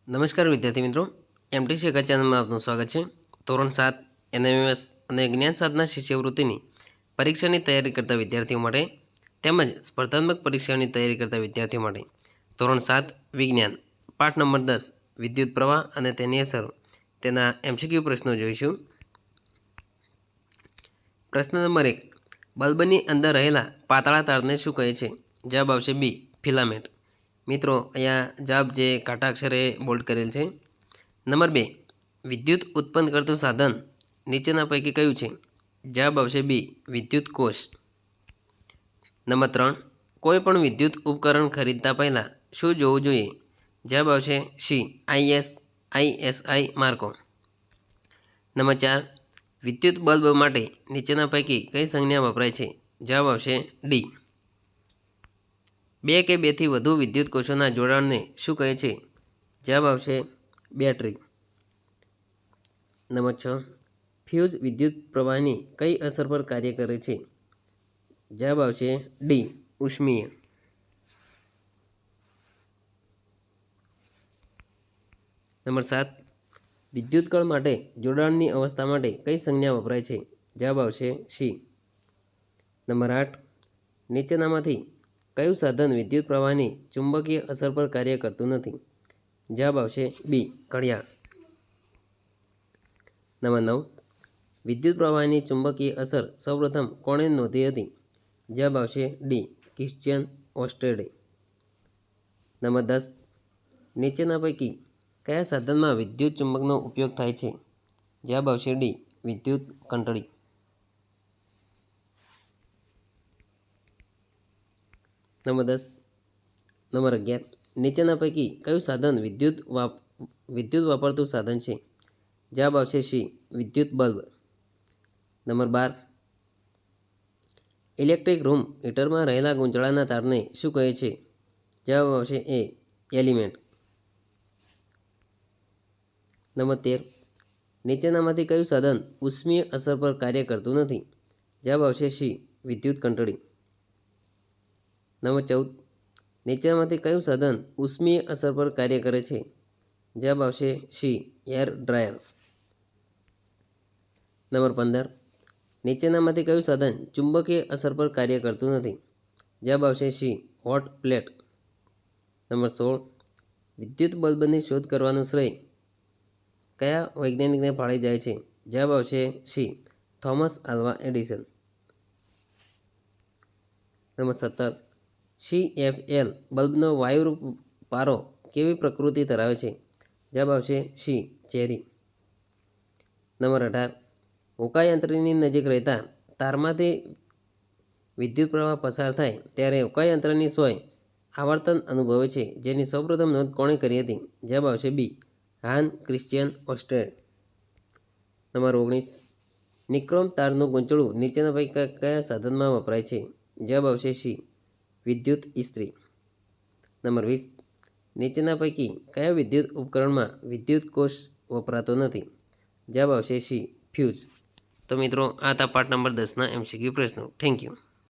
નમસ્કાર વિદ્યાર્થી મિત્રો, એમટીસી એકા ચેનલમાં આપનું સ્વાગત છે। ધોરણ 7 એનએમએસ અને જ્ઞાન સાધના શિષ્યવૃત્તિની પરીક્ષાની તૈયારી કરતા વિદ્યાર્થીઓ માટે તેમજ સ્પર્ધાત્મક પરીક્ષાની તૈયારી કરતા વિદ્યાર્થીઓ માટે ધોરણ 7 વિજ્ઞાન પાઠ નંબર 10 વિદ્યુત પ્રવાહ અને તેની અસરો તેના એમસીક્યુ પ્રશ્નો જોઈશું। પ્રશ્ન નંબર 1, બલ્બની અંદર રહેલા પાતળા તારને શું કહે છે? જવાબ આવશે બી, ફિલામેન્ટ। મિત્રો, અહીંયા જવાબ જે કાટા અક્ષરે બોલ્ડ કરેલ છે। નંબર 2, વિદ્યુત ઉત્પન્ન કરતું સાધન નીચેના પૈકી કયું છે? જવાબ આવશે બી, વિદ્યુત કોષ। નંબર 3, કોઈ પણ વિદ્યુત ઉપકરણ ખરીદતા પહેલાં શું જોવું જોઈએ? જવાબ આવશે સી, આઈએસઆઈ માર્કો। નંબર 4, વિદ્યુત બલ્બ માટે નીચેના પૈકી કઈ સંજ્ઞા વપરાય છે? જવાબ આવશે ડી। 2 કે 2થી વધુ વિદ્યુત કોષોના જોડાણને શું કહે છે? જવાબ આવશે બેટરી। નંબર 6, ફ્યુઝ વિદ્યુત પ્રવાહની કઈ અસર પર કાર્ય કરે છે? જવાબ આવશે ડી, ઉષ્મીય। નંબર 7, વિદ્યુત કળ માટે જોડાણની અવસ્થા માટે કઈ સંજ્ઞા વપરાય છે? જવાબ આવશે સી। નંબર 8, નીચેનામાંથી કયું સાધન વિદ્યુત પ્રવાહની ચુંબકીય અસર પર કાર્ય કરતું નથી? જવાબ આવશે બી, ઘડિયાળ। નંબર 9, વિદ્યુત પ્રવાહની ચુંબકીય અસર સૌપ્રથમ કોણે નોંધી હતી? જવાબ આવશે ડી, ક્રિશ્ચિયન ઓર્સ્ટેડે। નંબર 10, નીચેના પૈકી કયા સાધનમાં વિદ્યુત ચુંબકનો ઉપયોગ થાય છે? જવાબ આવશે ડી, વિદ્યુત ઘંટડી। નંબર 11, નીચેના પૈકી કયું સાધન વિદ્યુત વાપરતું સાધન છે? જવાબ આવશે સી, વિદ્યુત બલ્બ। નંબર 12, ઇલેક્ટ્રિક રૂમ હીટરમાં રહેલા ગૂંચળાના તારને શું કહે છે? જવાબ આવશે એ, એલિમેન્ટ। નંબર 13, નીચેનામાંથી કયું સાધન ઉષ્મીય અસર પર કાર્ય કરતું નથી? જવાબ આવશે સી, વિદ્યુત ઘંટડી। નંબર 14, નીચેનામાંથી કયું સાધન ઉષ્મીય અસર પર કાર્ય કરે છે? જવાબ આવશે સી, હેર ડ્રાયર। નંબર 15, નીચેનામાંથી કયું સાધન ચુંબકીય અસર પર કાર્ય કરતું નથી? જવાબ આવશે સી, હોટ પ્લેટ। નંબર 16, વિદ્યુત બલ્બની શોધ કરવાનું શ્રેય કયા વૈજ્ઞાનિકને ફાળે જાય છે? જવાબ આવશે C, Thomas Alva Edison. Number 17, CFL બલ્બનો વાયુરૂપ પારો કેવી પ્રકૃતિ ધરાવે છે? જવાબ આવશે સી, ચેરી। નંબર 18, હોકાયંત્રની નજીક રહેતા તારમાંથી વિદ્યુત પ્રવાહ પસાર થાય ત્યારે હોકાયંત્રની સોય આવર્તન અનુભવે છે, જેની સૌપ્રથમ નોંધ કોણે કરી હતી? જવાબ આવશે બી, હાન ક્રિશ્ચિયન ઓર્સ્ટેડ। નંબર 19, નિક્રોમ તારનું ગૂંચળું નીચેના પૈકી કયા સાધનમાં વપરાય છે? જવાબ આવશે સી, વિદ્યુત ઇસ્ત્રી। નંબર 20, નીચેના પૈકી કયા વિદ્યુત ઉપકરણમાં વિદ્યુત કોષ વપરાતો નથી? જવાબ આવશે સી, ફ્યુઝ। તો મિત્રો, આ હતા પાઠ નંબર 10ના એમસીક્યુ પ્રશ્નો। Thank you.